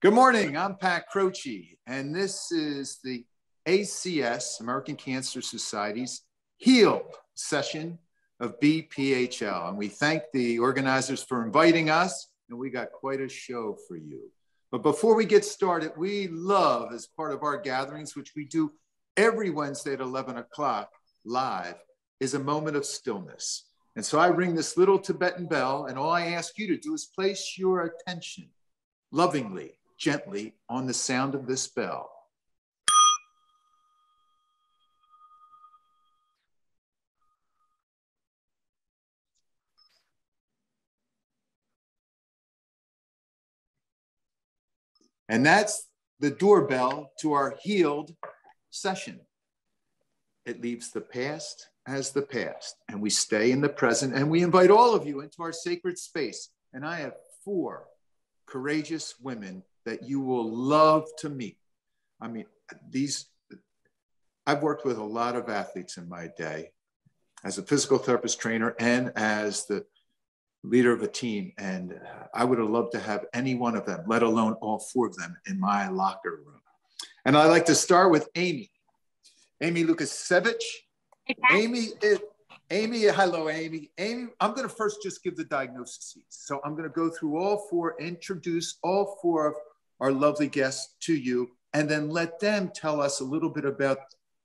Good morning, I'm Pat Croce, and this is the ACS, American Cancer Society's HEALED session of BPHL. And we thank the organizers for inviting us, and we got quite a show for you. But before we get started, we love, as part of our gatherings, which we do every Wednesday at 11 o'clock live, is a moment of stillness. And so I ring this little Tibetan bell, and all I ask you to do is place your attention lovingly, gently on the sound of this bell. And that's the doorbell to our HEALED session. It leaves the past as the past, and we stay in the present, and we invite all of you into our sacred space. And I have 4 courageous women that you will love to meet. I mean, I've worked with a lot of athletes in my day as a physical therapist trainer and as the leader of a team. And I would have loved to have any one of them, let alone all 4 of them, in my locker room. And I'd like to start with Amy Lukasevich. Amy, hello, Amy. Amy, I'm going to first just give the diagnoses. So I'm going to go through all 4, introduce all 4 of our lovely guests to you, and then let them tell us a little bit about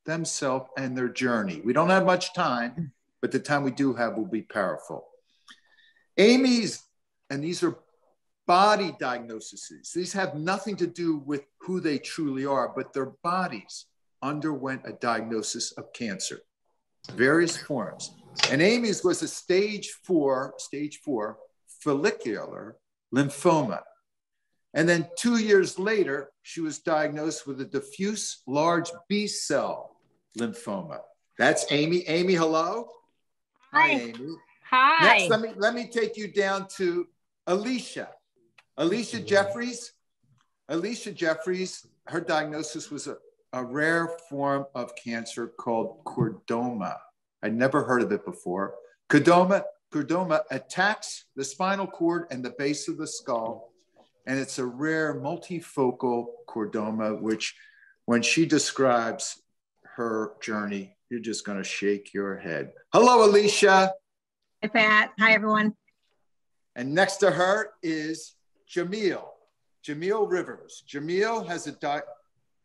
themselves and their journey. We don't have much time, but the time we do have will be powerful. Amy's, and these are body diagnoses. These have nothing to do with who they truly are, but their bodies underwent a diagnosis of cancer, various forms. And Amy's was a stage 4 follicular lymphoma. And then 2 years later, she was diagnosed with a diffuse large B-cell lymphoma. That's Amy. Amy, hello. Hi, Amy. Hi. Next, let me take you down to Alicia Jeffreys. Alicia Jeffreys, her diagnosis was a rare form of cancer called chordoma. I'd never heard of it before. Chordoma attacks the spinal cord and the base of the skull. And it's a rare multifocal chordoma, which when she describes her journey, you're just going to shake your head. Hello, Alicia. Hi, Pat. Hi, everyone. And next to her is Jamil Rivers. Jamil has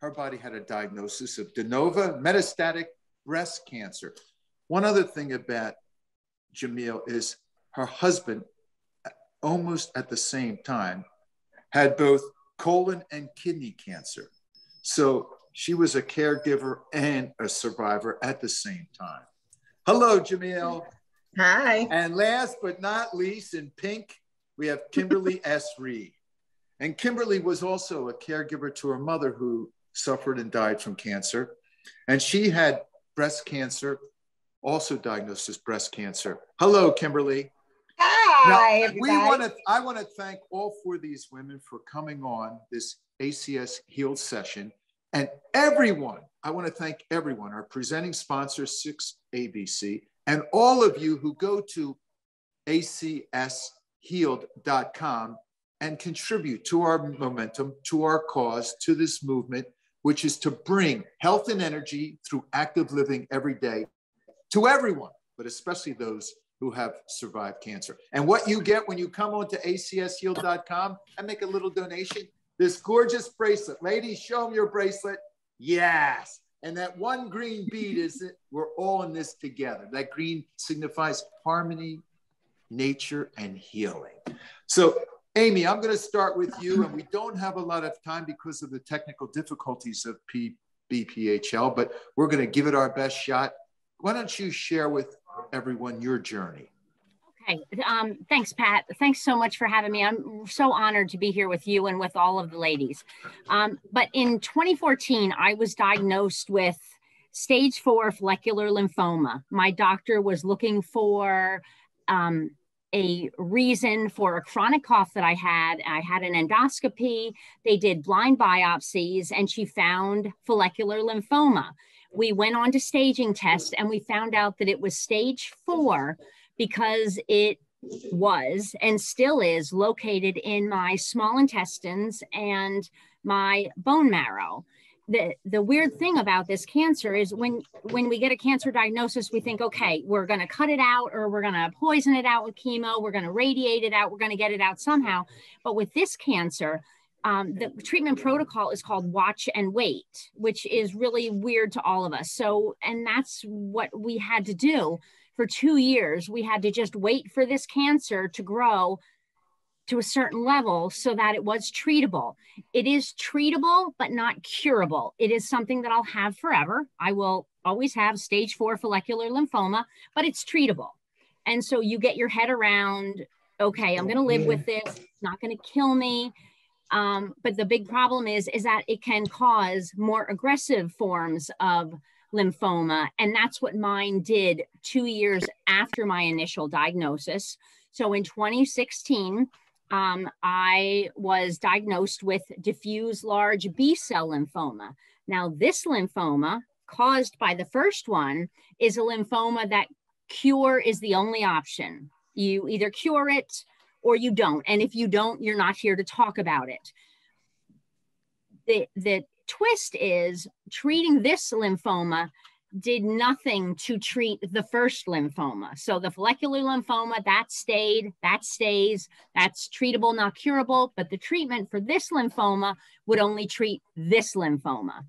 her body had a diagnosis of de novo metastatic breast cancer. One other thing about Jamil is her husband, almost at the same time, had both colon and kidney cancer. So she was a caregiver and a survivor at the same time. Hello, Jamil. Hi. And last but not least, in pink, we have Kimberly S. Reed. And Kimberly was also a caregiver to her mother who suffered and died from cancer. And she had breast cancer, also diagnosed as breast cancer. Hello, Kimberly. Hi, everybody. I want to thank all 4 of these women for coming on this ACS HEALED session. And everyone, I want to thank everyone, our presenting sponsor, 6ABC, and all of you who go to acshealed.com and contribute to our momentum, to our cause, to this movement, which is to bring health and energy through active living every day to everyone, but especially those who have survived cancer. And what you get when you come on to acshealed.com and make a little donation, this gorgeous bracelet. Ladies, show them your bracelet. Yes. And that one green bead is that we're all in this together. That green signifies harmony, nature, and healing. So, Amy, I'm going to start with you, and we don't have a lot of time because of the technical difficulties of BPHL, but we're going to give it our best shot. Why don't you share with everyone your journey? Okay. Thanks, Pat. Thanks so much for having me. I'm so honored to be here with you and with all of the ladies. But in 2014, I was diagnosed with stage 4 follicular lymphoma. My doctor was looking for a reason for a chronic cough that I had. I had an endoscopy. They did blind biopsies, and she found follicular lymphoma. We went on to staging tests, and we found out that it was stage 4 because it was and still is located in my small intestines and my bone marrow. The weird thing about this cancer is when we get a cancer diagnosis, we think, okay, we're going to cut it out, or we're going to poison it out with chemo, we're going to radiate it out, we're going to get it out somehow. But with this cancer, the treatment protocol is called watch and wait, which is really weird to all of us. So, and that's what we had to do for 2 years. We had to just wait for this cancer to grow to a certain level so that it was treatable. It is treatable, but not curable. It is something that I'll have forever. I will always have stage 4 follicular lymphoma, but it's treatable. And so you get your head around, okay, I'm going to live with this. It's not going to kill me. But the big problem is that it can cause more aggressive forms of lymphoma. And that's what mine did 2 years after my initial diagnosis. So in 2016, I was diagnosed with diffuse large B-cell lymphoma. Now, this lymphoma, caused by the first one, is a lymphoma that cure is the only option. You either cure it or you don't. And if you don't, you're not here to talk about it. The twist is treating this lymphoma did nothing to treat the first lymphoma. So the follicular lymphoma, that stayed, that stays, that's treatable, not curable, but the treatment for this lymphoma would only treat this lymphoma.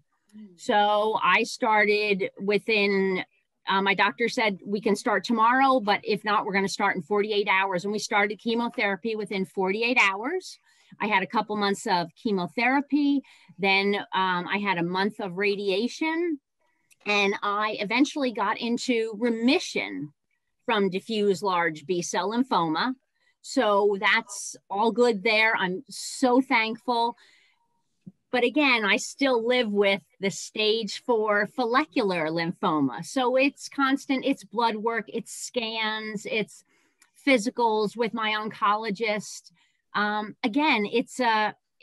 So I started within, my doctor said, we can start tomorrow, but if not, we're going to start in 48 hours. And we started chemotherapy within 48 hours. I had a couple months of chemotherapy. Then I had a month of radiation. And I eventually got into remission from diffuse large B-cell lymphoma. So that's all good there. I'm so thankful. But again, I still live with the stage 4 follicular lymphoma. So it's constant, it's blood work, it's scans, it's physicals with my oncologist. Again, it's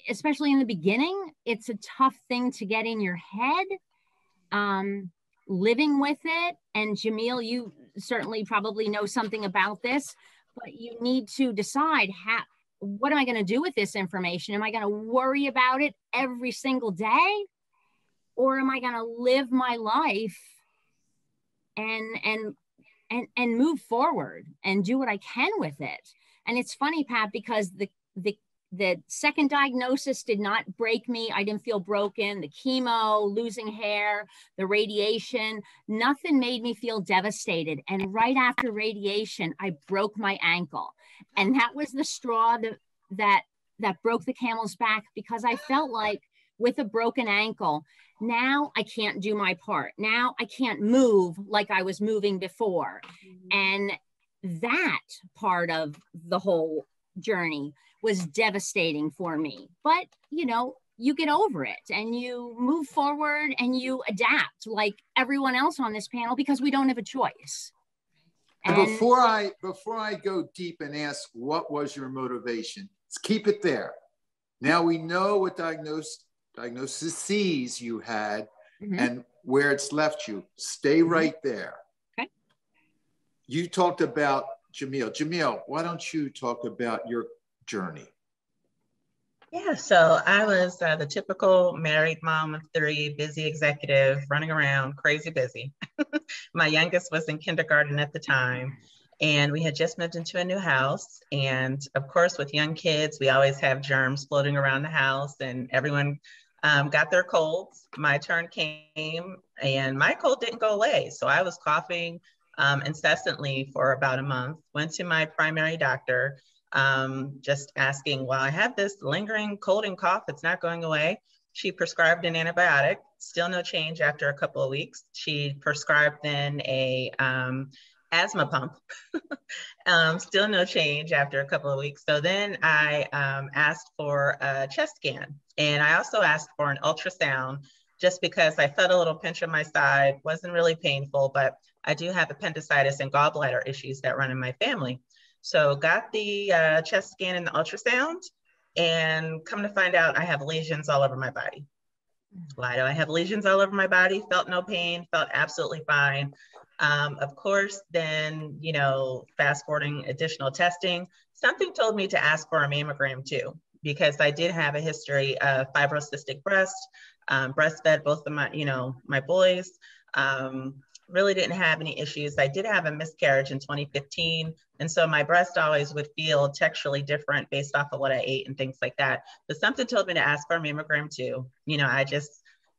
especially in the beginning, it's a tough thing to get in your head. Living with it. And Jamil, you certainly probably know something about this, but you need to decide what am I going to do with this information? Am I going to worry about it every single day? Or am I going to live my life and move forward and do what I can with it? And it's funny, Pat, because the second diagnosis did not break me. I didn't feel broken. The chemo, losing hair, the radiation, nothing made me feel devastated. And right after radiation, I broke my ankle. And that was the straw that broke the camel's back, because I felt like with a broken ankle, now I can't do my part. Now I can't move like I was moving before. And that part of the whole journey was devastating for me. But, you know, you get over it and you move forward and you adapt like everyone else on this panel, because we don't have a choice. And before I go deep and ask what was your motivation, let's keep it there. Now we know what diagnoses you had and where it's left you. Stay right there. Okay. You talked about Jamil. Jamil, why don't you talk about your journey? Yeah, so I was the typical married mom of 3, busy executive, running around, crazy busy. My youngest was in kindergarten at the time, and we had just moved into a new house. And of course, with young kids, we always have germs floating around the house, and everyone got their colds. My turn came, and my cold didn't go away. So I was coughing incessantly for about a month, went to my primary doctor, just asking, well, I have this lingering cold and cough, it's not going away. She prescribed an antibiotic, still no change after a couple of weeks. She prescribed then a asthma pump, still no change after a couple of weeks. So then I asked for a chest scan, and I also asked for an ultrasound, just because I felt a little pinch on my side, wasn't really painful, but I do have appendicitis and gallbladder issues that run in my family. So got the chest scan and the ultrasound, and come to find out I have lesions all over my body. Why do I have lesions all over my body? Felt no pain, felt absolutely fine. Of course, then, you know, fast forwarding additional testing, something told me to ask for a mammogram too, because I did have a history of fibrocystic breast, breastfed both of my, you know, my boys, really didn't have any issues. I did have a miscarriage in 2015. And so my breast always would feel texturally different based off of what I ate and things like that. But something told me to ask for a mammogram too. You know, I just,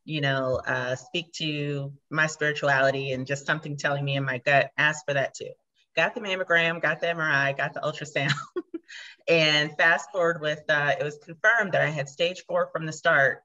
you know, speak to my spirituality and just something telling me in my gut, ask for that too. Got the mammogram, got the MRI, got the ultrasound. And fast forward with, it was confirmed that I had stage 4 from the start.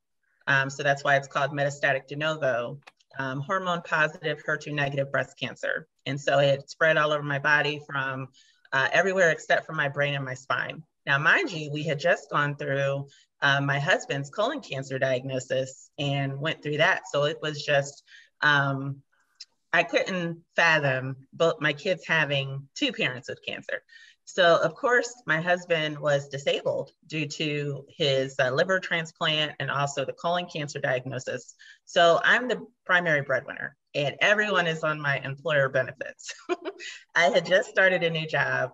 So that's why it's called metastatic de novo, hormone positive, HER2 negative breast cancer. And so it spread all over my body from everywhere except for my brain and my spine. Now, mind you, we had just gone through my husband's colon cancer diagnosis and went through that. So it was just, I couldn't fathom both my kids having 2 parents with cancer. So of course, my husband was disabled due to his liver transplant and also the colon cancer diagnosis. So I'm the primary breadwinner and everyone is on my employer benefits. I had just started a new job,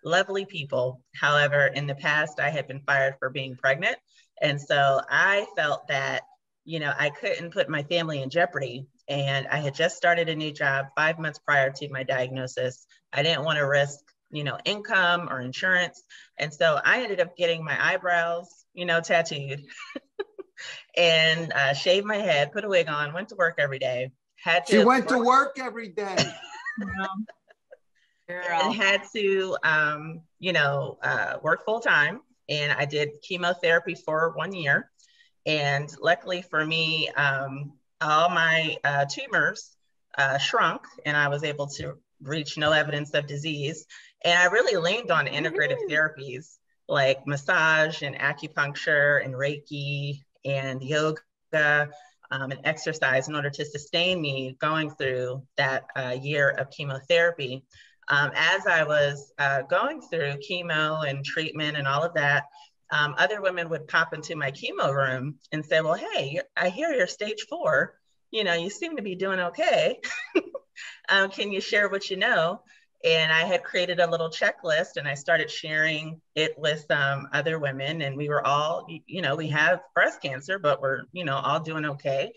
lovely people. However, in the past, I had been fired for being pregnant. And so I felt that, you know, I couldn't put my family in jeopardy. And I had just started a new job 5 months prior to my diagnosis. I didn't want to risk, you know, income or insurance. And so I ended up getting my eyebrows, you know, tattooed and shaved my head, put a wig on, went to work every day. She went to work every day. And had to, you know, work full time. And I did chemotherapy for 1 year. And luckily for me, all my tumors shrunk and I was able to reach no evidence of disease. And I really leaned on integrative therapies like massage and acupuncture and Reiki and yoga and exercise in order to sustain me going through that year of chemotherapy. As I was going through chemo and treatment and all of that, other women would pop into my chemo room and say, well, hey, I hear you're stage 4. You know, you seem to be doing okay. Can you share what you know? And I had created a little checklist and I started sharing it with other women. And we were all, you know, we have breast cancer, but we're, you know, all doing okay.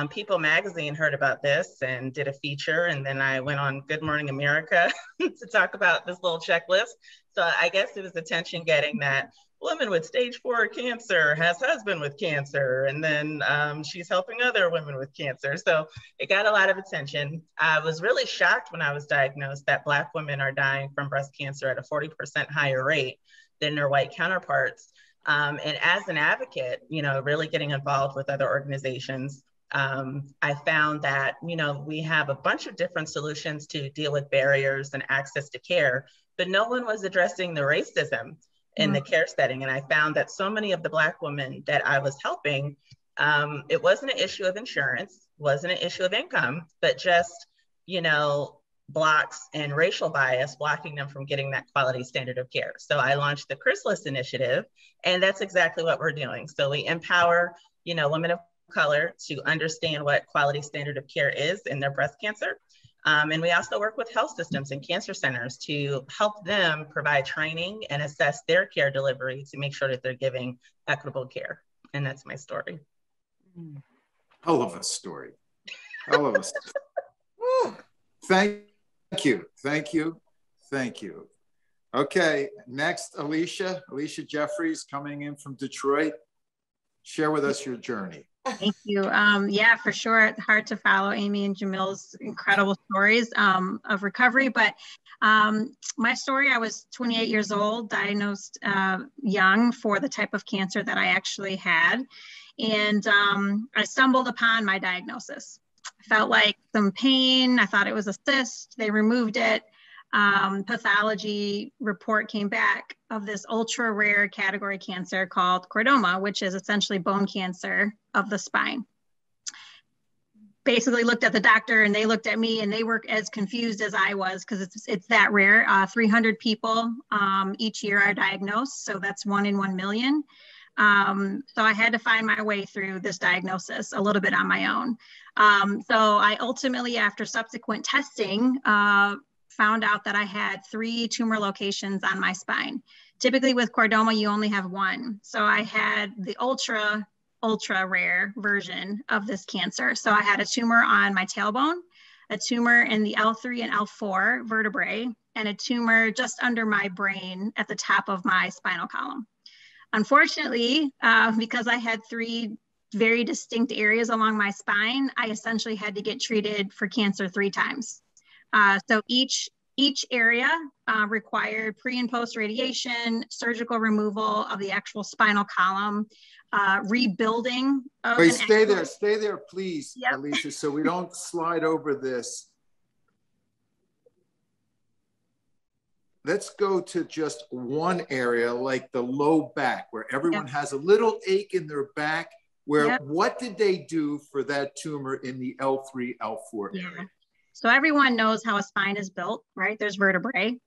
People Magazine heard about this and did a feature. And then I went on Good Morning America to talk about this little checklist. So I guess it was attention getting that woman with stage 4 cancer has husband with cancer. And then she's helping other women with cancer. So it got a lot of attention. I was really shocked when I was diagnosed that Black women are dying from breast cancer at a 40% higher rate than their white counterparts. And as an advocate, you know, really getting involved with other organizations, I found that, you know, we have a bunch of different solutions to deal with barriers and access to care, but no one was addressing the racism in the care setting. And I found that so many of the Black women that I was helping, it wasn't an issue of insurance, wasn't an issue of income, but just, you know, blocks and racial bias blocking them from getting that quality standard of care. So I launched the Chrysalis Initiative, and that's exactly what we're doing. So we empower, you know, women of color to understand what quality standard of care is in their breast cancer. And we also work with health systems and cancer centers to help them provide training and assess their care delivery to make sure that they're giving equitable care. And that's my story. Hell of a story. Hell of a story. Thank you. Thank you. Thank you. Okay, next, Alicia Jeffreys coming in from Detroit. Share with us your journey. Thank you. Yeah, for sure. Hard to follow Amy and Jamil's incredible stories of recovery. But my story, I was 28 years old, diagnosed young for the type of cancer that I actually had. And I stumbled upon my diagnosis. I felt like some pain. I thought it was a cyst. They removed it. Pathology report came back of this ultra rare category cancer called chordoma, which is essentially bone cancer of the spine. Basically looked at the doctor and they looked at me and they were as confused as I was because it's that rare. 300 people each year are diagnosed. So that's 1 in 1 million. So I had to find my way through this diagnosis a little bit on my own. So I ultimately, after subsequent testing, found out that I had 3 tumor locations on my spine. Typically with chordoma, you only have 1. So I had the ultra rare version of this cancer. So I had a tumor on my tailbone, a tumor in the L3 and L4 vertebrae, and a tumor just under my brain at the top of my spinal column. Unfortunately, because I had 3 very distinct areas along my spine, I essentially had to get treated for cancer 3 times. So each area required pre and post radiation, surgical removal of the actual spinal column, rebuilding. Wait, stay there, please, yep. Alicia, so we don't slide over this. Let's go to just one area, like the low back, where everyone yep. has a little ache in their back. Where yep. What did they do for that tumor in the L3, L4 area? So everyone knows how a spine is built, right? There's vertebrae.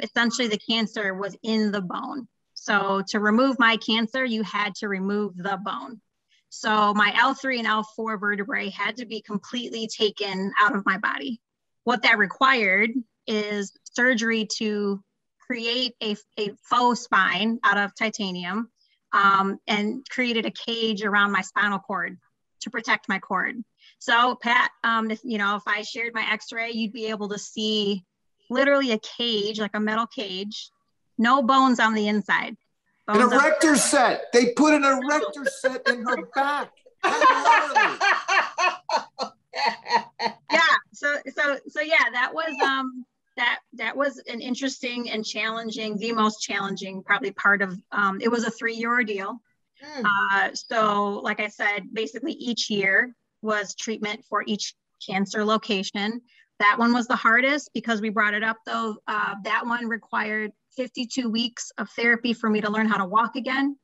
Essentially, the cancer was in the bone. So to remove my cancer, you had to remove the bone. So my L3 and L4 vertebrae had to be completely taken out of my body. What that required is surgery to create a faux spine out of titanium, and created a cage around my spinal cord to protect my cord. So Pat, if I shared my x-ray, you'd be able to see literally a cage, like a metal cage, no bones on the inside. An erector set. They put an erector set in her back. Yeah. So yeah, that was that was an interesting and challenging, the most challenging probably part of it was a 3-year ordeal. So like I said, basically each year was treatment for each cancer location. That one was the hardest because we brought it up though. That one required 52 weeks of therapy for me to learn how to walk again.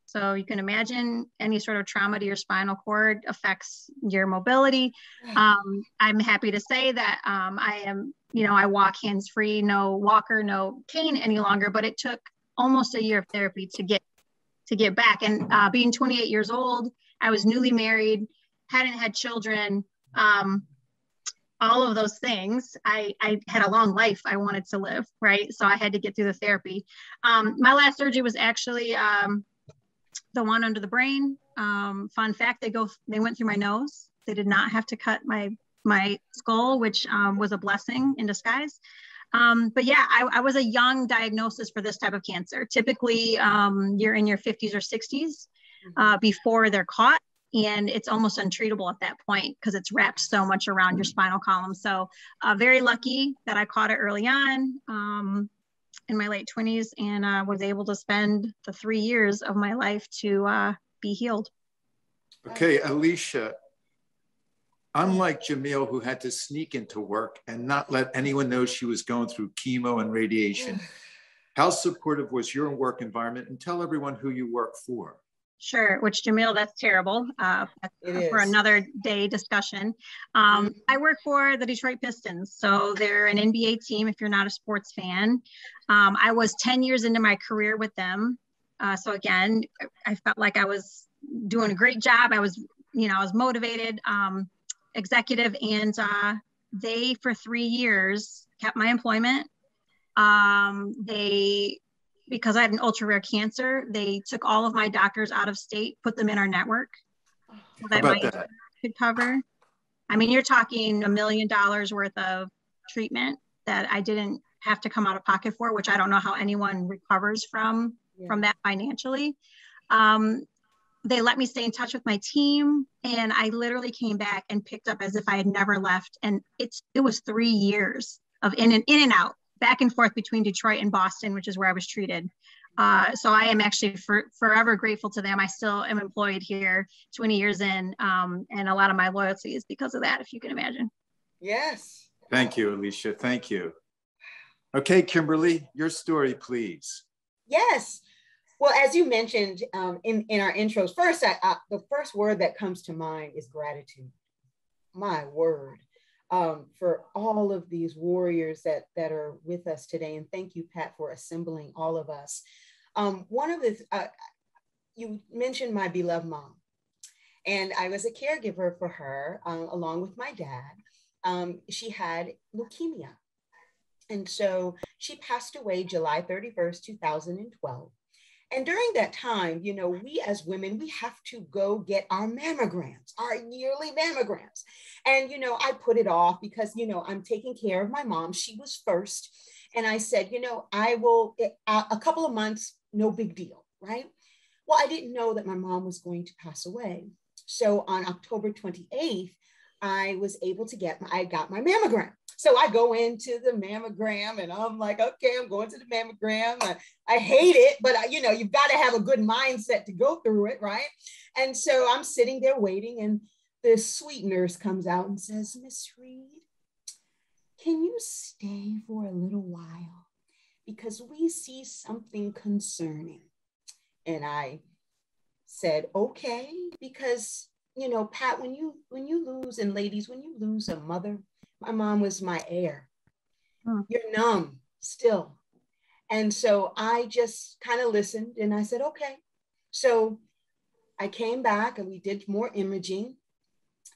So you can imagine any sort of trauma to your spinal cord affects your mobility. I'm happy to say that I am, I walk hands-free, no walker, no cane any longer, but it took almost a year of therapy to get back. And being 28 years old, I was newly married, hadn't had children, all of those things. I had a long life I wanted to live, right? So I had to get through the therapy. My last surgery was actually the one under the brain. Fun fact, they went through my nose. They did not have to cut my skull, which was a blessing in disguise. But yeah, I was a young diagnosis for this type of cancer. Typically, you're in your 50s or 60s before they're caught. And it's almost untreatable at that point because it's wrapped so much around your spinal column. So very lucky that I caught it early on in my late 20s and was able to spend the 3 years of my life to be healed. Okay, Alicia, unlike Jamil, who had to sneak into work and not let anyone know she was going through chemo and radiation, how supportive was your work environment? And tell everyone who you work for. Sure, which Jamil, that's terrible. For another day discussion. I work for the Detroit Pistons. So they're an NBA team if you're not a sports fan. I was 10 years into my career with them. So again, I felt like I was doing a great job. I was motivated, executive, and they, for 3 years, kept my employment. Because I had an ultra rare cancer, they took all of my doctors out of state, put them in our network. So that my could cover. I mean, you're talking $1 million worth of treatment that I didn't have to come out of pocket for, which I don't know how anyone recovers from that financially. They let me stay in touch with my team, and I literally came back and picked up as if I had never left. And it was 3 years of in and out, back and forth between Detroit and Boston, which is where I was treated. So I am actually forever grateful to them. I still am employed here 20 years in, and a lot of my loyalty is because of that, if you can imagine. Yes. Thank you, Alicia. Thank you. Okay, Kimberly, your story, please. Yes. Well, as you mentioned in our intros, first, the first word that comes to mind is gratitude. My word. For all of these warriors that are with us today. And thank you, Pat, for assembling all of us. One of the, you mentioned my beloved mom, and I was a caregiver for her along with my dad. She had leukemia. And so she passed away July 31st, 2012. And during that time, you know, we as women, we have to go get our mammograms, our yearly mammograms. And, you know, I put it off because, you know, I'm taking care of my mom. She was first. And I said, you know, I will, a couple of months, no big deal, right? Well, I didn't know that my mom was going to pass away. So on October 28th, I was able to I got my mammogram. So I go into the mammogram and I'm like, okay, I'm going to the mammogram. I hate it, but you know, you've got to have a good mindset to go through it, right? And so I'm sitting there waiting, and the sweet nurse comes out and says, Miss Reed, can you stay for a little while? Because we see something concerning. And I said, okay, because, you know, Pat, when you lose, and ladies, when you lose a mother, my mom was my heir. You're numb still. And so I just kind of listened and I said, okay. So I came back and we did more imaging,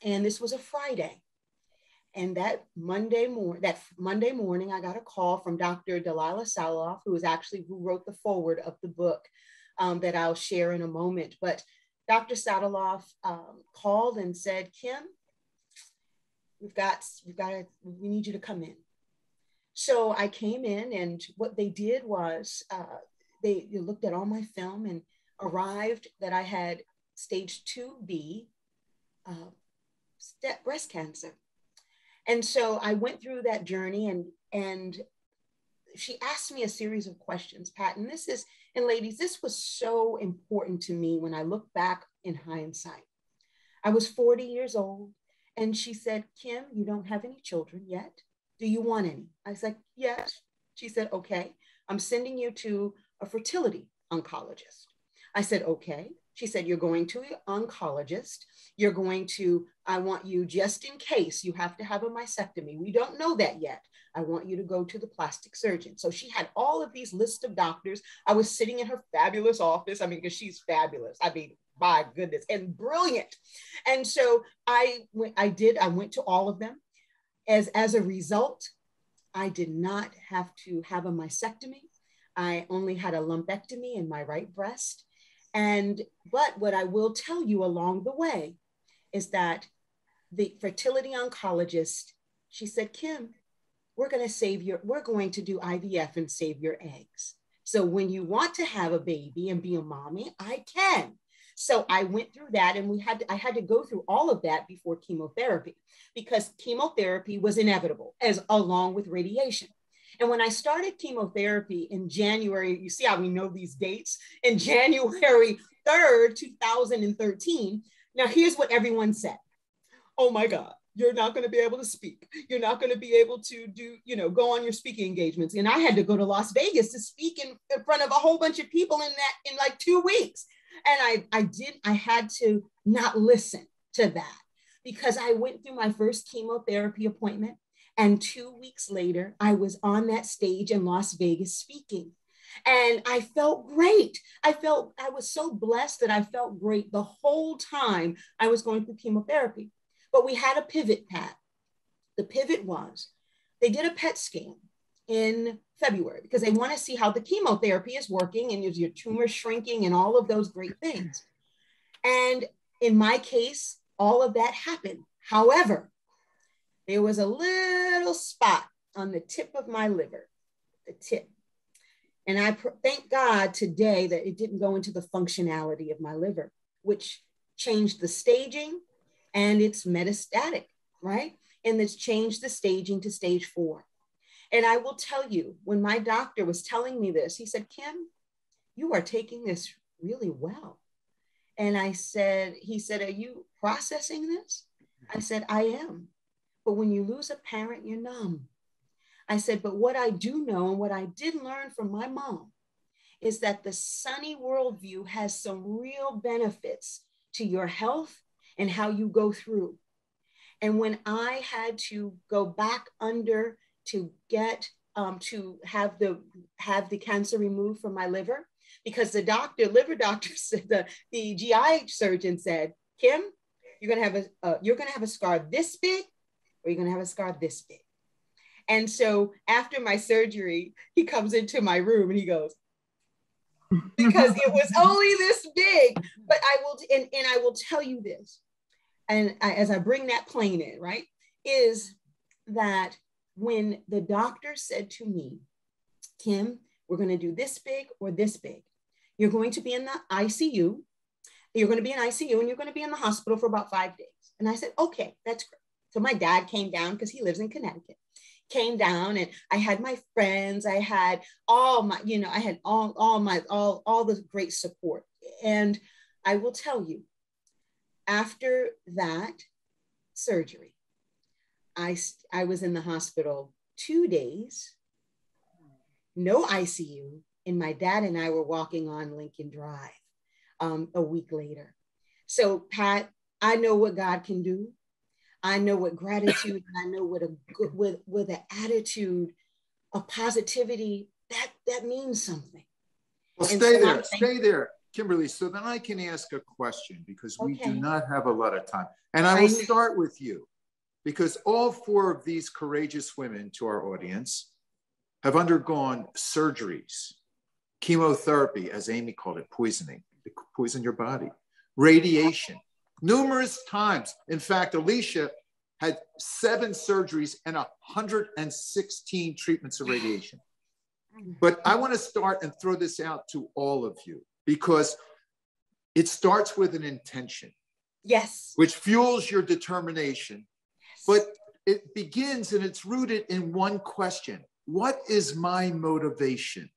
and this was a Friday. And that Monday morning, I got a call from Dr. Delilah Saloff, who wrote the foreword of the book that I'll share in a moment. But Dr. Saloff called and said, Kim, we need you to come in. So I came in, and what they did was they looked at all my film and arrived that I had stage 2B breast cancer. And so I went through that journey, and she asked me a series of questions, Pat, and ladies, this was so important to me when I look back in hindsight. I was 40 years old. And she said, Kim, you don't have any children yet. Do you want any? I was like, yes. She said, okay, I'm sending you to a fertility oncologist. I said, okay. She said, you're going to an oncologist. I want you, just in case you have to have a mastectomy. We don't know that yet. I want you to go to the plastic surgeon. So she had all of these lists of doctors. I was sitting in her fabulous office. I mean, because she's fabulous. I mean, my goodness, and brilliant. And so I went to all of them. As a result, I did not have to have a mastectomy. I only had a lumpectomy in my right breast. But what I will tell you along the way is that the fertility oncologist, she said, Kim, we're going to do IVF and save your eggs. So when you want to have a baby and be a mommy, I can. So I went through that, and I had to go through all of that before chemotherapy, because chemotherapy was inevitable, along with radiation. And when I started chemotherapy in January, you see how we know these dates, in January 3rd, 2013, now here's what everyone said. Oh my God, you're not going to be able to speak. You're not going to be able to go on your speaking engagements. And I had to go to Las Vegas to speak in front of a whole bunch of people in like 2 weeks. And I had to not listen to that, because I went through my first chemotherapy appointment, and 2 weeks later, I was on that stage in Las Vegas speaking. And I felt great. I was so blessed that I felt great the whole time I was going through chemotherapy. But we had a pivot, Pat. The pivot was, they did a PET scan in February, because they want to see how the chemotherapy is working, and is your tumor shrinking and all of those great things. And in my case, all of that happened. However, there was a little spot on the tip of my liver, the tip. And I thank God today that it didn't go into the functionality of my liver, which changed the staging, and it's metastatic, right? And it's changed the staging to stage 4. And I will tell you, when my doctor was telling me this, he said, Kim, you are taking this really well. And he said, are you processing this? I said, I am. But when you lose a parent, you're numb. I said, but what I do know, and what I did learn from my mom, is that the sunny worldview has some real benefits to your health and how you go through. And when I had to go back under to get to have the cancer removed from my liver, because the liver doctor said, the GI surgeon said, Kim, you're gonna have a scar this big, or you're gonna have a scar this big. And so after my surgery, he comes into my room and he goes, because it was only this big. But I will tell you this, and as I bring that plane in, right, is that when the doctor said to me, Kim, we're going to do this big or this big. You're going to be in the ICU. You're going to be in ICU and you're going to be in the hospital for about 5 days. And I said, okay, that's great. So my dad came down because he lives in Connecticut, came down, and I had my friends. I had all my, I had all the great support. And I will tell you, after that surgery, I was in the hospital 2 days, no ICU, and my dad and I were walking on Lincoln Drive a week later. So Pat, I know what God can do. I know what gratitude, and I know what with an attitude of positivity, that means something. Well, stay there, Kimberly, so then I can ask a question, because we do not have a lot of time. And I will start with you, because all 4 of these courageous women to our audience have undergone surgeries, chemotherapy, as Amy called it, poisoning, poison your body, radiation, numerous times. In fact, Alicia had 7 surgeries and 116 treatments of radiation. But I want to start and throw this out to all of you, because it starts with an intention. Yes. Which fuels your determination. Yes. But it begins and it's rooted in one question. What is my motivation?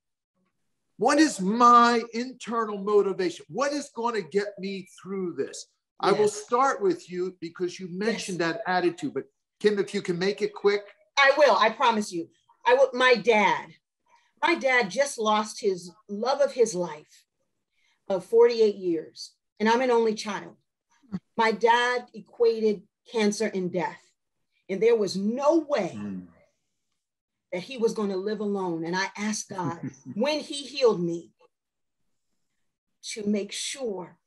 What is my internal motivation? What is going to get me through this? Yes. I will start with you, because you mentioned that attitude. But Kim, if you can make it quick. I will, I promise you. I will. My dad just lost his love of his life of 48 years. And I'm an only child. My dad equated cancer and death. And there was no way that he was going to live alone. And I asked God, when he healed me, to make sure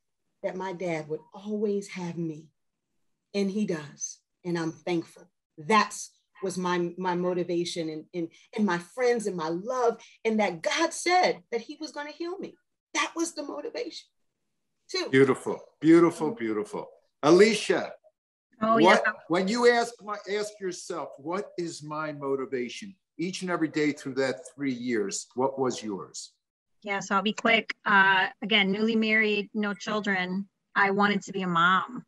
that my dad would always have me. And he does. And I'm thankful. That's was my motivation, and my friends and my love, and that God said that he was going to heal me. That was the motivation too. Beautiful, beautiful, beautiful. Alicia, when you ask yourself, what is my motivation each and every day through that 3 years, what was yours? Yeah, so I'll be quick. Again, newly married, no children. I wanted to be a mom.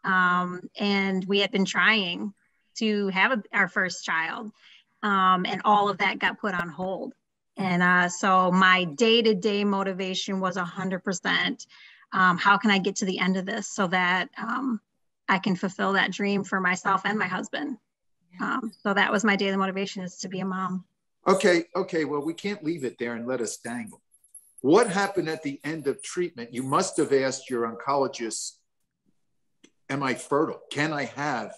And we had been trying to have our first child. And all of that got put on hold. And so my day-to-day motivation was 100%. How can I get to the end of this so that I can fulfill that dream for myself and my husband? So that was my daily motivation, is to be a mom. Okay. Well, we can't leave it there and let us dangle. What happened at the end of treatment? You must have asked your oncologist, am I fertile? Can I have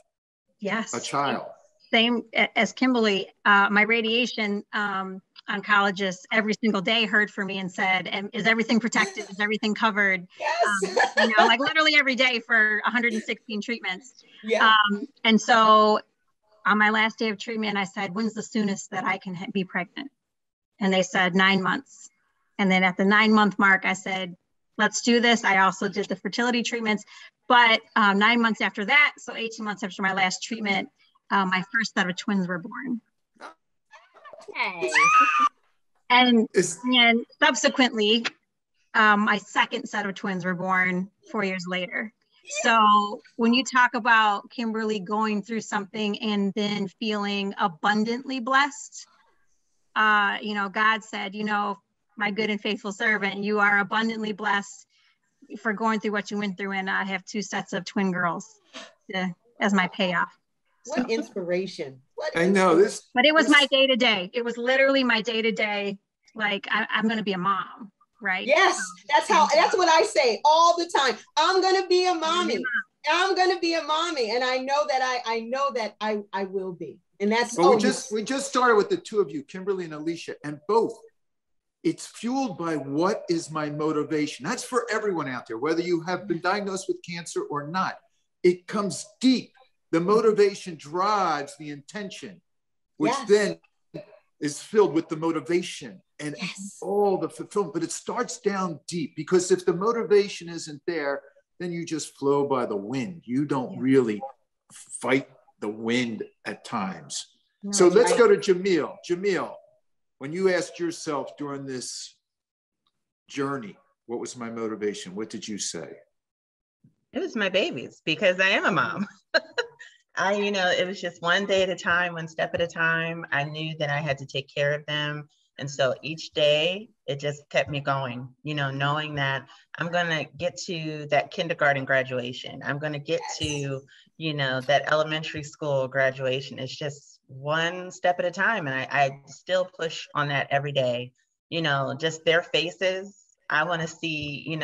a child? Same as Kimberly, my radiation oncologist every single day heard from me and said, is everything protected? Is everything covered? Yes. Like literally every day for 116 treatments. Yeah. And so on my last day of treatment, I said, when's the soonest that I can be pregnant? And they said 9 months. And then at the 9-month mark, I said, let's do this. I also did the fertility treatments, but 9 months after that, so 18 months after my last treatment, my first set of twins were born. Hey. And subsequently, my second set of twins were born 4 years later. So when you talk about Kimberly going through something and then feeling abundantly blessed, God said, my good and faithful servant, you are abundantly blessed for going through what you went through. And I have 2 sets of twin girls as my payoff. What inspiration. I know this. But it was my day to day. It was literally my day to day. Like I'm going to be a mom, right? Yes, that's what I say all the time. I'm going to be a mommy. I'm going to be a mommy. And I know that I will be. And that's, we just started with the 2 of you, Kimberly and Alicia, and both it's fueled by what is my motivation. That's for everyone out there, whether you have been diagnosed with cancer or not. It comes deep. The motivation drives the intention, which then is filled with the motivation and all the fulfillment. But it starts down deep, because if the motivation isn't there, then you just flow by the wind. You don't really fight the wind at times. No, so let's go to Jamil. Jamil, when you asked yourself during this journey, what was my motivation? What did you say? It was my babies, because I am a mom. It was just one day at a time, one step at a time. I knew that I had to take care of them. And so each day it just kept me going, knowing that I'm going to get to that kindergarten graduation. I'm going to get to, that elementary school graduation. It's just one step at a time. And I still push on that every day, just their faces. I want to see,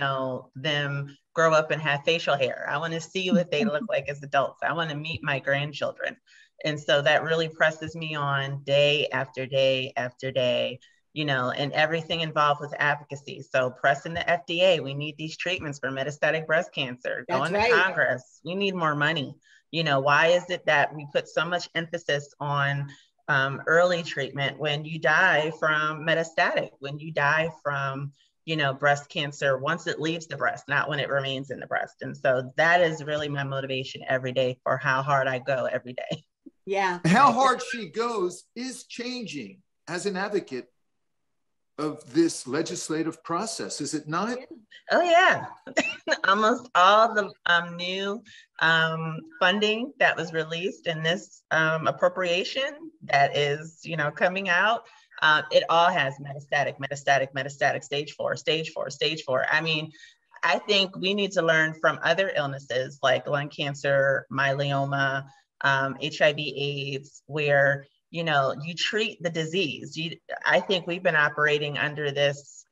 them grow up and have facial hair. I want to see what they look like as adults. I want to meet my grandchildren. And so that really presses me on day after day after day, and everything involved with advocacy. So pressing the FDA, we need these treatments for metastatic breast cancer. Going to Congress, we need more money. Why is it that we put so much emphasis on early treatment when you die from metastatic, when you die from breast cancer once it leaves the breast, not when it remains in the breast? And so that is really my motivation every day for how hard I go every day. Yeah. How hard she goes is changing as an advocate of this legislative process, is it not? Oh yeah. Almost all the new funding that was released in this appropriation that is, coming out, it all has metastatic, stage 4. I mean, I think we need to learn from other illnesses like lung cancer, myeloma, HIV/AIDS, where, you treat the disease. I think we've been operating under this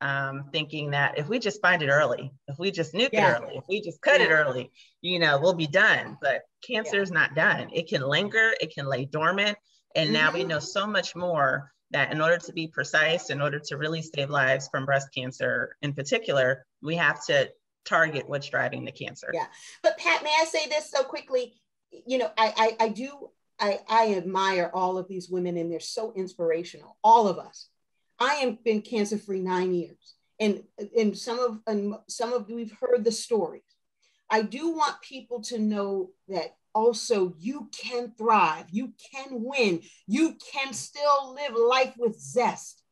thinking that if we just find it early, if we just nuke it early, if we just cut it early, we'll be done. But cancer is not done. It can linger, it can lay dormant. And now we know so much more that in order to be precise, in order to really save lives from breast cancer in particular, we have to target what's driving the cancer. Yeah. But Pat, may I say this so quickly? I admire all of these women, and they're so inspirational, all of us. I have been cancer-free 9 years, and some of we've heard the stories. I do want people to know that also you can thrive, you can win, you can still live life with zest.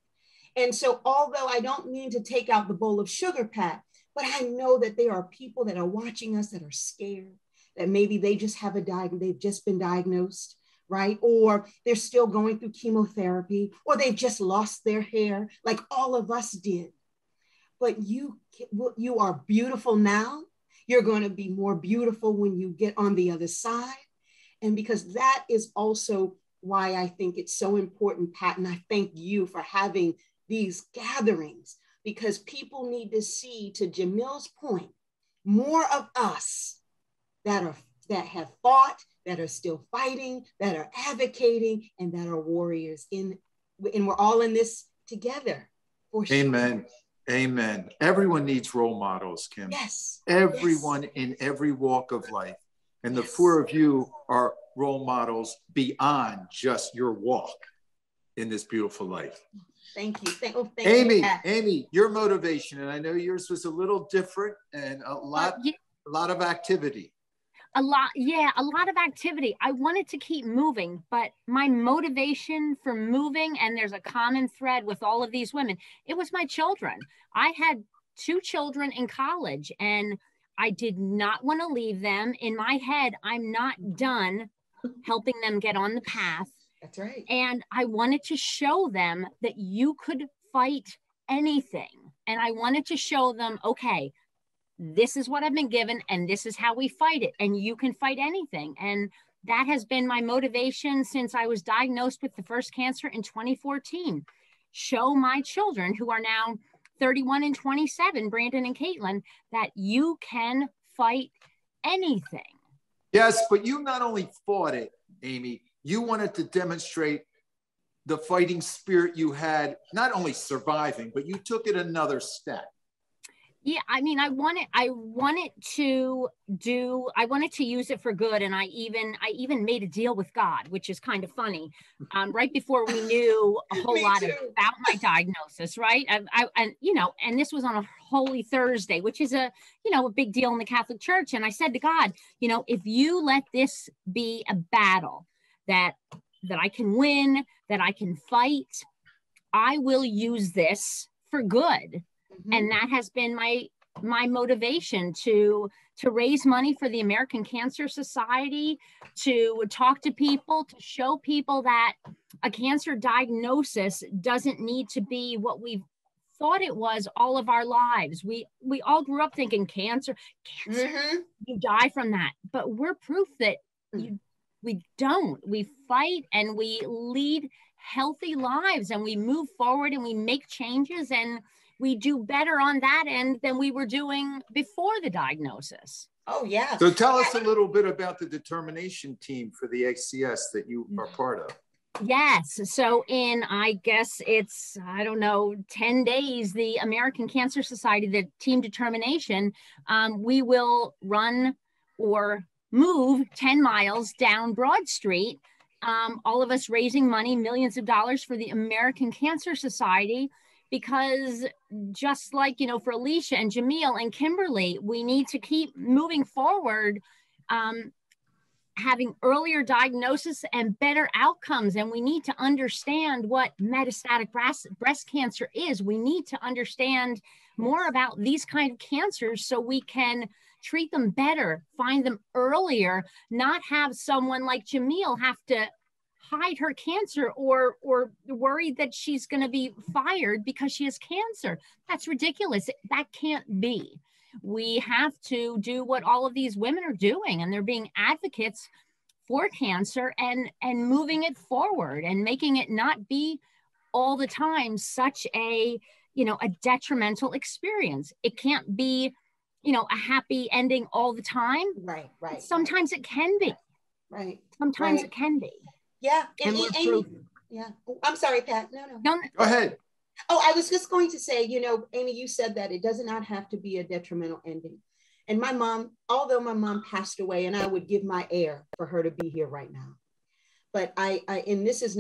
And so, although I don't mean to take out the bowl of sugar, Pat, but I know that there are people that are watching us that are scared, that maybe they just have they've just been diagnosed, right? Or they're still going through chemotherapy, or they've just lost their hair like all of us did. But you are beautiful now. You're going to be more beautiful when you get on the other side. And because that is also why I think it's so important, Pat, and I thank you for having these gatherings, because people need to see, to Jamil's point, more of us that have fought, that are still fighting, that are advocating, and that are warriors and we're all in this together. For sure. Amen. Amen. Everyone needs role models, Kim. Yes. Everyone in every walk of life. And the four of you are role models beyond just your walk in this beautiful life. Thank you. Thank Amy, you, Pat. Amy, your motivation, and I know yours was a little different and a lot of activity. A lot of activity. I wanted to keep moving, but my motivation for moving, and there's a common thread with all of these women, it was my children. I had 2 children in college, and I did not want to leave them. In my head, I'm not done helping them get on the path. That's right. And I wanted to show them that you could fight anything. And I wanted to show them, okay, this is what I've been given, and this is how we fight it. And you can fight anything. And that has been my motivation since I was diagnosed with the first cancer in 2014. Show my children, who are now 31 and 27, Brandon and Caitlin, that you can fight anything. Yes, but you not only fought it, Amy, you wanted to demonstrate the fighting spirit you had, not only surviving, but you took it another step. Yeah, I mean, I wanted to use it for good. And I even made a deal with God, which is kind of funny. Right before we knew a whole lot about my diagnosis, right? And this was on a Holy Thursday, which is a big deal in the Catholic Church. And I said to God, if you let this be a battle that I can win, that I can fight, I will use this for good. And that has been my motivation to raise money for the American Cancer Society, to talk to people, to show people that a cancer diagnosis doesn't need to be what we've thought it was all of our lives. We all grew up thinking cancer, you die from that. But we're proof that we don't. We fight and we lead healthy lives and we move forward and we make changes and we do better on that end than we were doing before the diagnosis. Oh, yeah. So tell us a little bit about the determination team for the ACS that you are part of. Yes. So in, I guess it's, 10 days, the American Cancer Society, the team determination, we will run or move 10 miles down Broad Street. All of us raising money, millions of dollars for the American Cancer Society, because just like, for Alicia and Jamil and Kimberly, we need to keep moving forward, having earlier diagnosis and better outcomes. And we need to understand what metastatic breast cancer is. We need to understand more about these kind of cancers so we can treat them better, find them earlier, not have someone like Jamil have to hide her cancer or worried that she's going to be fired because she has cancer. That's ridiculous. That can't be. We have to do what all of these women are doing, and they're being advocates for cancer and moving it forward and making it not be all the time such a detrimental experience. It can't be a happy ending all the time. Right. Sometimes it can be. Right. Sometimes it can be. Yeah. And Amy, yeah. I'm sorry, Pat. No. Go ahead. Oh, I was just going to say, Amy, you said that it does not have to be a detrimental ending. And my mom, although my mom passed away, and I would give my air for her to be here right now. But and this is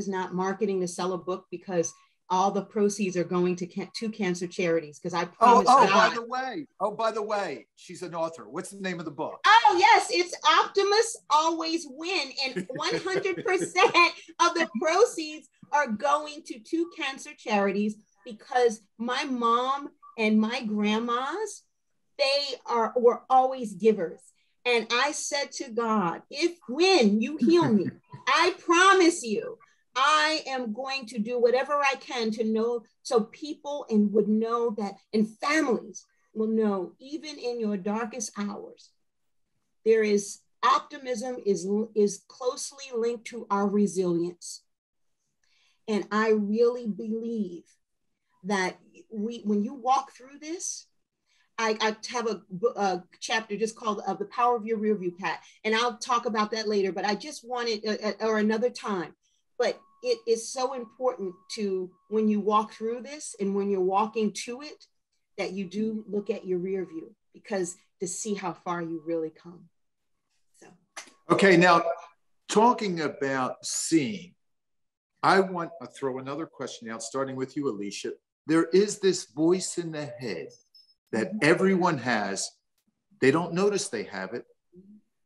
not marketing to sell a book, because all the proceeds are going to cancer charities. Because I promise. By the way, she's an author. What's the name of the book? Oh, yes, it's Optimists Always Win. And 100% of the proceeds are going to 2 cancer charities, because my mom and my grandmas, were always givers. And I said to God, when you heal me, I promise you, I am going to do whatever I can to know, so people would know that, and families will know, even in your darkest hours, there is optimism is closely linked to our resilience. And I really believe that when you walk through this, I have a chapter just called The Power of Your Rear View, Pat, and I'll talk about that later, but I just wanted, or another time, but it is so important to, when you walk through this and when you're walking to it, that you do look at your rear view, because to see how far you really come. So. Okay, now talking about seeing, I want to throw another question out, starting with you, Alicia. There is this voice in the head that everyone has. They don't notice they have it,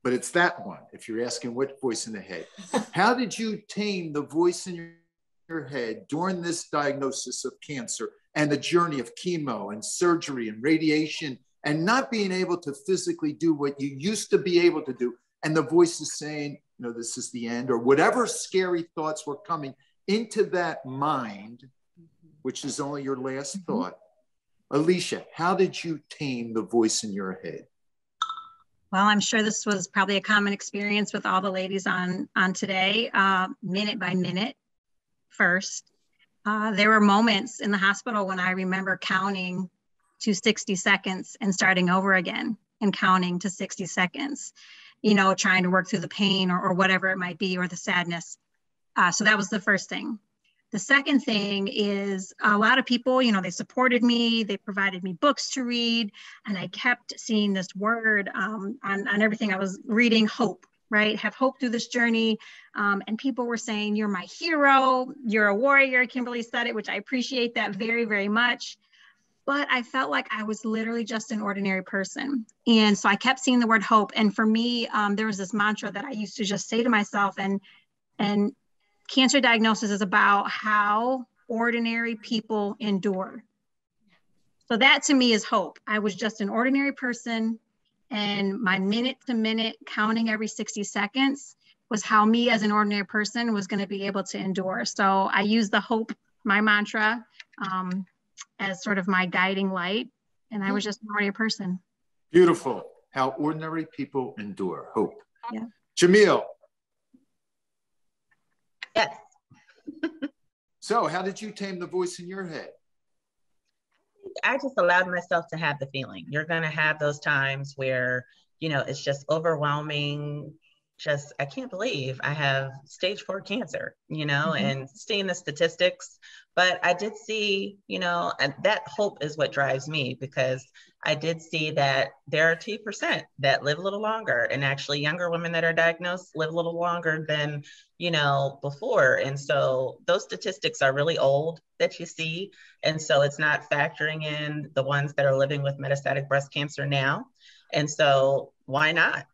but it's that one, if you're asking what voice in the head. How did you tame the voice in your head during this diagnosis of cancer and the journey of chemo and surgery and radiation, and not being able to physically do what you used to be able to do? And the voice is saying, this is the end, or whatever scary thoughts were coming into that mind, which is only your last thought. Alicia, how did you tame the voice in your head? Well, I'm sure this was probably a common experience with all the ladies on today, minute by minute first. There were moments in the hospital when I remember counting to 60 seconds and starting over again and counting to 60 seconds, trying to work through the pain or whatever it might be, or the sadness. So that was the first thing. The second thing is a lot of people, you know, they supported me, they provided me books to read, and I kept seeing this word on everything I was reading, hope, right? Have hope through this journey. And people were saying, you're my hero, you're a warrior. Kimberly said it, which I appreciate that very, very much. But I felt like I was literally just an ordinary person. And so I kept seeing the word hope. And for me, there was this mantra that I used to just say to myself, and cancer diagnosis is about how ordinary people endure. So that to me is hope. I was just an ordinary person, and my minute to minute counting every 60 seconds was how me as an ordinary person was going to be able to endure. So I used the hope, my mantra, as sort of my guiding light. And I was just an ordinary person. Beautiful. How ordinary people endure. Hope. Yeah. Jamil. Yes. So how did you tame the voice in your head? I just allowed myself to have the feeling. You're going to have those times where, you know, it's just overwhelming. Just, I can't believe I have stage 4 cancer, you know, and seeing the statistics. But I did see, you know, and that hope is what drives me, because I did see that there are 2% that live a little longer, and actually younger women that are diagnosed live a little longer than, you know, before. And so those statistics are really old that you see. And so it's not factoring in the ones that are living with metastatic breast cancer now. And so why not?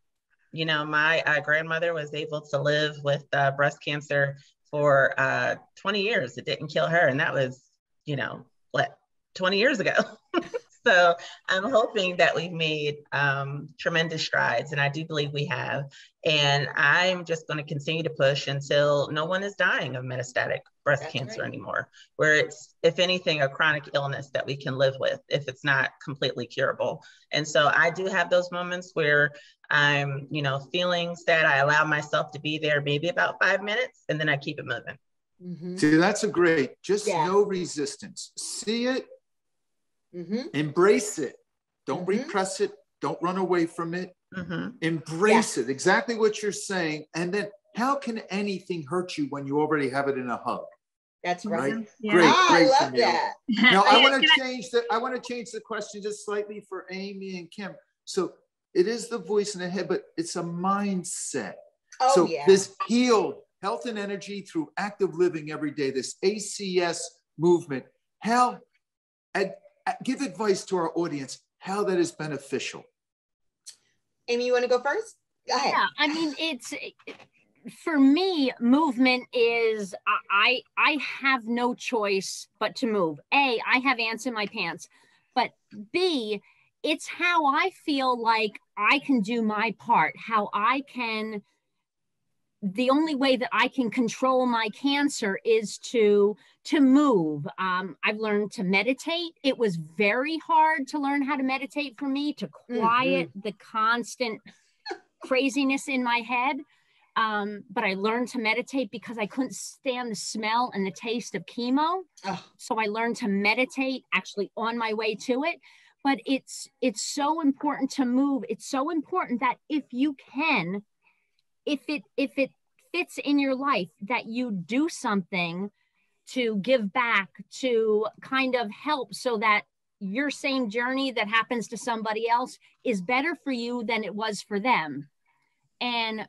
You know, my grandmother was able to live with breast cancer for 20 years. It didn't kill her. And that was, you know, what, 20 years ago. So I'm hoping that we've made tremendous strides, and I do believe we have. And I'm just going to continue to push until no one is dying of metastatic breast cancer anymore, where it's, if anything, a chronic illness that we can live with if it's not completely curable. And so I do have those moments where I'm, you know, feeling sad. I allow myself to be there maybe about 5 minutes, and then I keep it moving. See, that's a great, just no resistance. See it, embrace it. Don't repress it. Don't run away from it. Embrace it. Exactly what you're saying. And then how can anything hurt you when you already have it in a hug? That's right. Yeah. Great, I great. love that. Now I want to change the question just slightly for Amy and Kim. So it is the voice in the head, but it's a mindset. This healed health and energy through active living every day, this ACS movement, how, give advice to our audience, how that is beneficial. Amy, you want to go first? Go ahead. Yeah, I mean, it's, for me, movement is, I have no choice but to move. A, I have ants in my pants, but B, it's how I feel like I can do my part, how I can, the only way that I can control my cancer is to move. I've learned to meditate. It was very hard to learn how to meditate for me, to quiet the constant craziness in my head. But I learned to meditate because I couldn't stand the smell and the taste of chemo. So I learned to meditate actually on my way to it. But it's so important to move. It's so important that if you can, if it fits in your life, that you do something to give back, to kind of help, so that your same journey that happens to somebody else is better for you than it was for them. And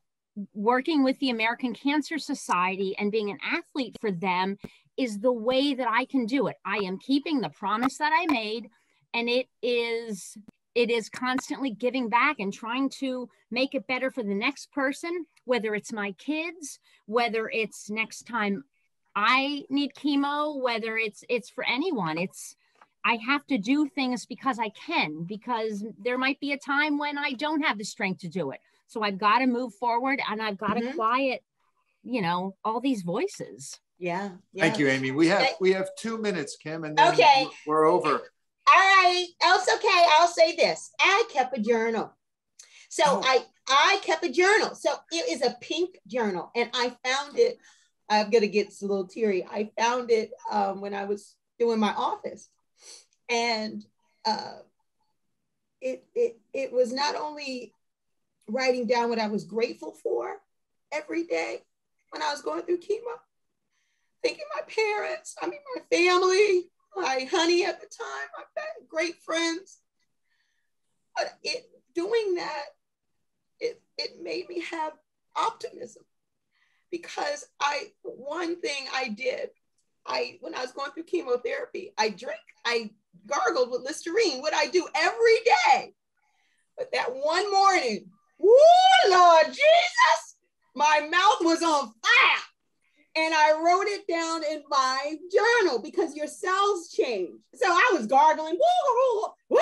working with the American Cancer Society and being an athlete for them is the way that I can do it. I am keeping the promise that I made, and it is constantly giving back and trying to make it better for the next person, whether it's my kids, whether it's next time I need chemo, whether it's for anyone. I have to do things because I can, because there might be a time when I don't have the strength to do it. So I've got to move forward, and I've got to quiet, you know, all these voices. Yeah. Thank you, Amy. We have 2 minutes, Kim, and then we're over. All right. Oh, it's okay. I'll say this. I kept a journal. So I kept a journal. So it is a pink journal, and I found it. I'm going to get a little teary. I found it when I was doing my office. And it was not only writing down what I was grateful for every day, when I was going through chemo, thinking my parents, my family, my honey at the time, my great friends. But doing that, it made me have optimism, because one thing I did, when I was going through chemotherapy, I gargled with Listerine, what I do every day. But that one morning, woo, Lord Jesus, my mouth was on fire. And I wrote it down in my journal, because your cells change. So I was gargling, woo, woo, woo,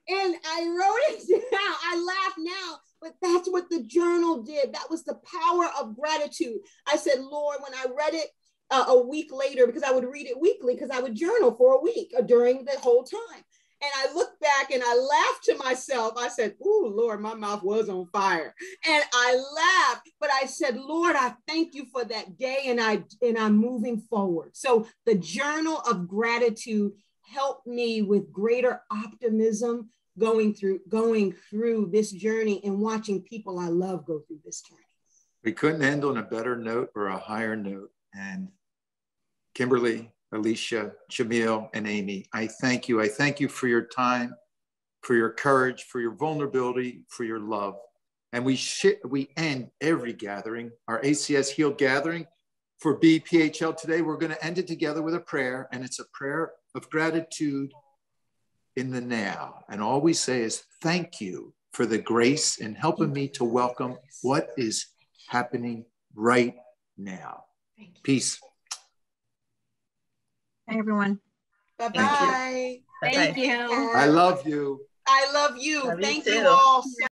and I wrote it down. I laugh now, but that's what the journal did. That was the power of gratitude. I said, Lord, when I read it a week later, because I would read it weekly, because I would journal for a week during the whole time. And I looked back and I laughed to myself. I said, ooh, Lord, my mouth was on fire. And I laughed, but I said, Lord, I thank you for that day, and I'm moving forward. So the journal of gratitude helped me with greater optimism going through this journey and watching people I love go through this journey. We couldn't end on a better note or a higher note. And Kimberly, Alicia, Jamil, and Amy, I thank you. I thank you for your time, for your courage, for your vulnerability, for your love. And we end every gathering, our ACS Heal gathering for BPHL today. We're going to end it together with a prayer, and it's a prayer of gratitude in the now. And all we say is thank you for the grace in helping me to welcome what is happening right now. Peace. Hi, everyone. Bye-bye. Thank you. I love you. I love you. Love you Thank too. you all so